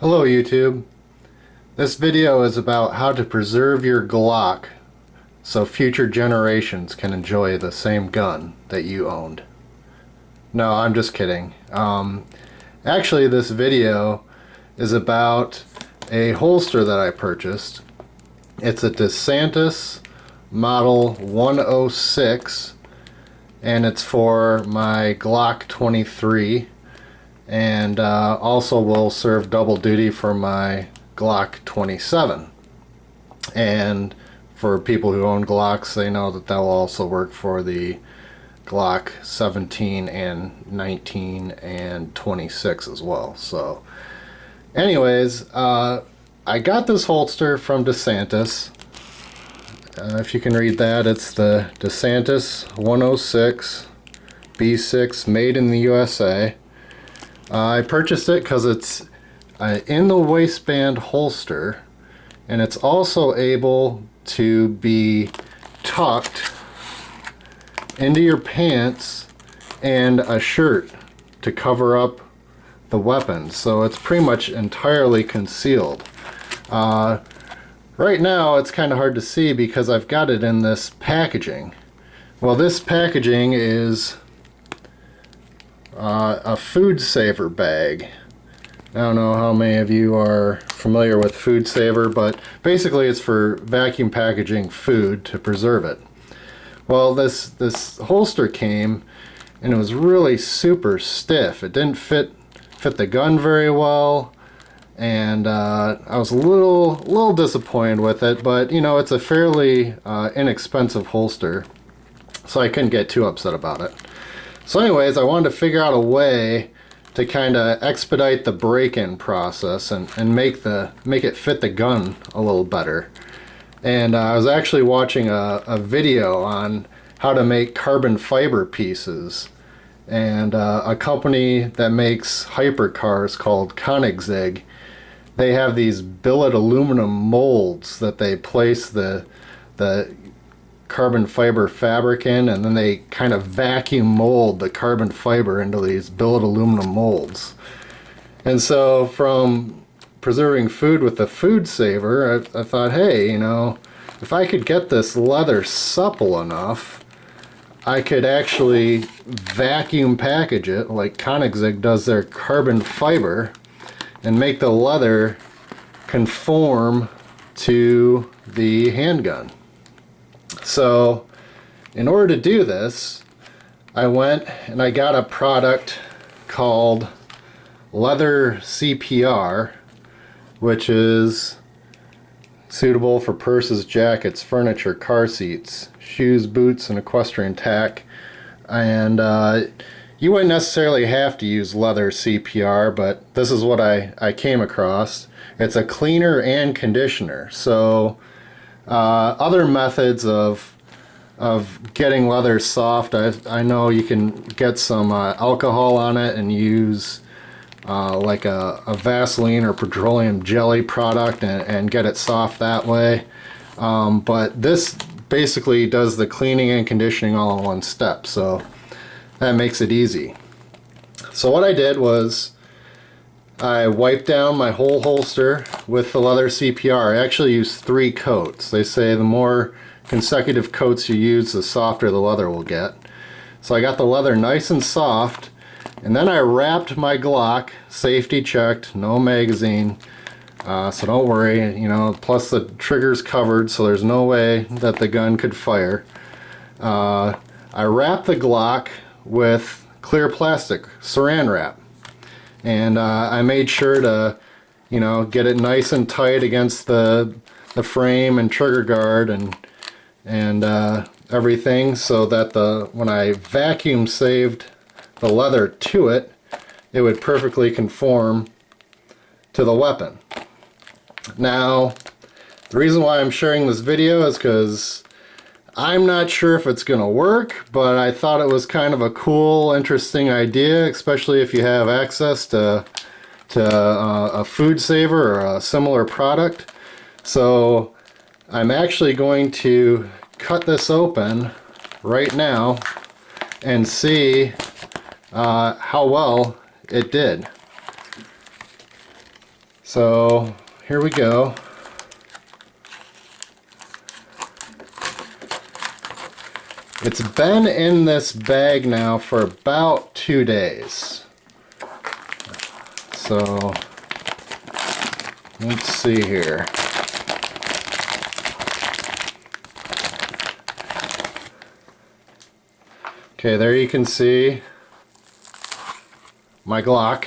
Hello YouTube. This video is about how to preserve your Glock so future generations can enjoy the same gun that you owned. No, I'm just kidding. Actually, this video is about a holster that I purchased. It's a DeSantis model 106 and it's for my Glock 23. And also will serve double duty for my Glock 27. And for people who own Glocks, they know that will also work for the Glock 17 and 19 and 26 as well. So anyways, I got this holster from DeSantis. If you can read that, it's the DeSantis 106 B6 made in the USA. I purchased it because it's in the waistband holster, and it's also able to be tucked into your pants and a shirt to cover up the weapon, so it's pretty much entirely concealed. Right now it's kind of hard to see because I've got it in this packaging. Well, this packaging is a Foodsaver bag. I don't know how many of you are familiar with Foodsaver, but basically it's for vacuum packaging food to preserve it. Well, this holster came and it was really super stiff. It didn't fit the gun very well, and I was a little disappointed with it, but you know, it's a fairly inexpensive holster, so I couldn't get too upset about it. So anyways, I wanted to figure out a way to kind of expedite the break-in process and make it fit the gun a little better. And I was actually watching a video on how to make carbon fiber pieces. And a company that makes hypercars called Koenigsegg, they have these billet aluminum molds that they place the carbon fiber fabric in, and then they kind of vacuum mold the carbon fiber into these billet aluminum molds. And so from preserving food with the Foodsaver, I thought, hey, you know, if I could get this leather supple enough, I could actually vacuum package it like Koenigsegg does their carbon fiber and make the leather conform to the handgun. So in order to do this, I went and I got a product called Leather CPR, which is suitable for purses, jackets, furniture, car seats, shoes, boots, and equestrian tack. And you wouldn't necessarily have to use Leather CPR, but this is what I came across. It's a cleaner and conditioner. So other methods of getting leather soft, I know you can get some alcohol on it and use like a Vaseline or petroleum jelly product and get it soft that way. But this basically does the cleaning and conditioning all in one step, so that makes it easy. So what I did was I wiped down my whole holster with the Leather CPR. I actually used 3 coats. They say the more consecutive coats you use, the softer the leather will get. So I got the leather nice and soft, and then I wrapped my Glock, safety checked, no magazine, so don't worry, you know, plus the trigger's covered, so there's no way that the gun could fire. I wrapped the Glock with clear plastic, saran wrap. And I made sure to, you know, get it nice and tight against the frame and trigger guard and everything, so that when I vacuum saved the leather to it, it would perfectly conform to the weapon. Now, the reason why I'm sharing this video is because I'm not sure if it's gonna work, but I thought it was kind of a cool, interesting idea, especially if you have access to a Foodsaver or a similar product. So I'm actually going to cut this open right now and see how well it did. So here we go. It's been in this bag now for about 2 days. So let's see here. Okay, there you can see my Glock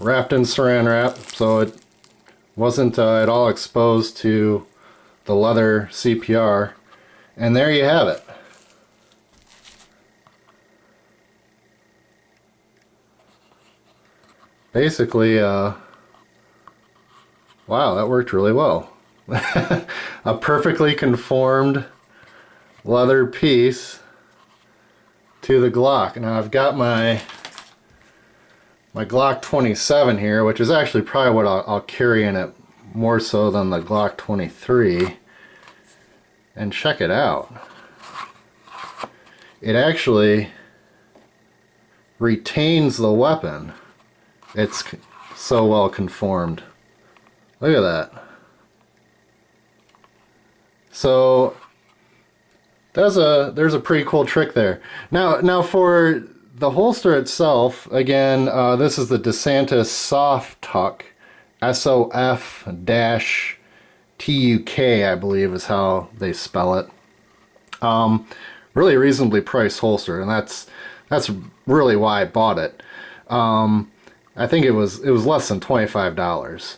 wrapped in saran wrap, so it wasn't at all exposed to the leather CPR. And there you have it. Basically, wow, that worked really well. A perfectly conformed leather piece to the Glock. Now I've got my Glock 27 here, which is actually probably what I'll carry in it more so than the Glock 23. And check it out. It actually retains the weapon. It's so well conformed. Look at that. So there's a pretty cool trick there. Now for the holster itself, again, this is the DeSantis Sof-Tuk, SOF-TUK, I believe is how they spell it. Really reasonably priced holster, and that's really why I bought it. I think it was less than $25.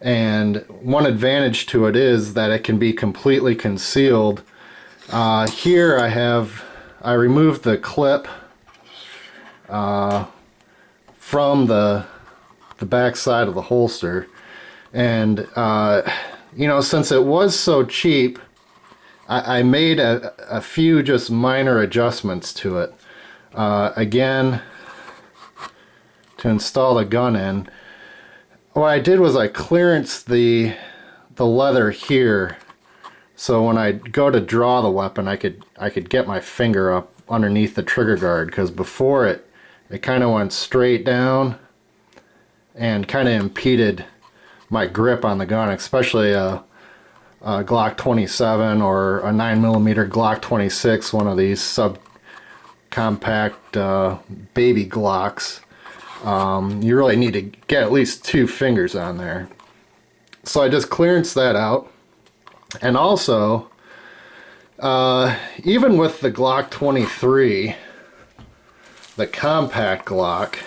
And one advantage to it is that it can be completely concealed. Here I removed the clip from the back side of the holster, and you know, since it was so cheap, I made a few just minor adjustments to it. Again, to install the gun in, what I did was I clearanced the leather here, so when I go to draw the weapon, I could get my finger up underneath the trigger guard, because before it kind of went straight down and kind of impeded my grip on the gun, especially a Glock 27 or a 9mm Glock 26, one of these subcompact baby Glocks. You really need to get at least 2 fingers on there. So I just clearanced that out. And also, even with the Glock 23, the compact Glock,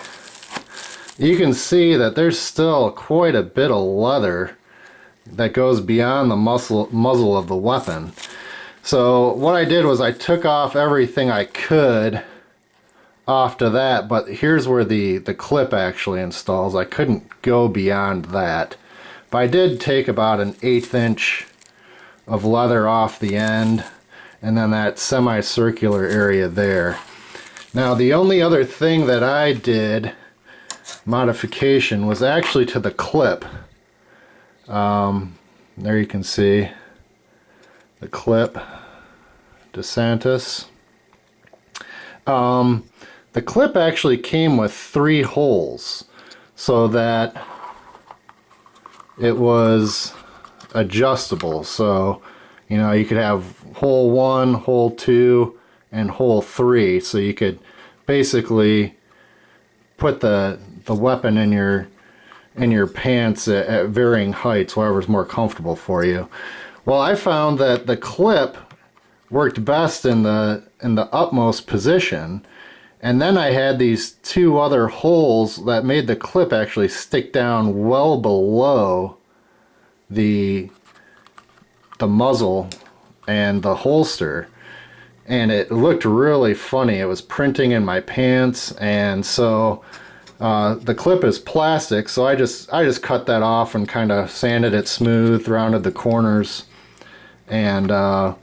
you can see that there's still quite a bit of leather that goes beyond the muzzle of the weapon. So what I did was I took off everything I could off to that, but here's where the clip actually installs. I couldn't go beyond that, but I did take about an 1/8 inch of leather off the end, and then that semicircular area there. Now the only other thing that I did modification was actually to the clip. There you can see the clip, DeSantis. The clip actually came with 3 holes, so that it was adjustable. So, you know, you could have hole 1, hole 2, and hole 3, so you could basically put the weapon in your pants at varying heights, whatever's more comfortable for you. Well, I found that the clip worked best in the upmost position, and then I had these 2 other holes that made the clip actually stick down well below the muzzle and the holster, and it looked really funny. It was printing in my pants, and so the clip is plastic, so I just cut that off and kind of sanded it smooth, rounded the corners, and I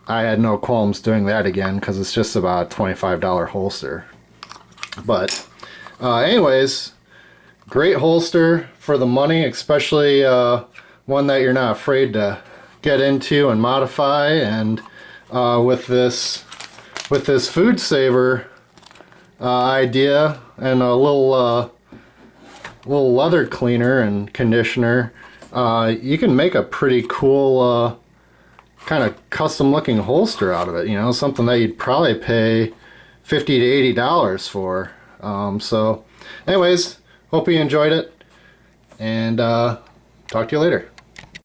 had no qualms doing that again, because it's just about a $25 holster. But anyways, great holster for the money, especially one that you're not afraid to get into and modify. And with this Foodsaver idea and a little little leather cleaner and conditioner, you can make a pretty cool kind of custom looking holster out of it, you know, something that you'd probably pay $50 to $80 for. So anyways, hope you enjoyed it, and talk to you later.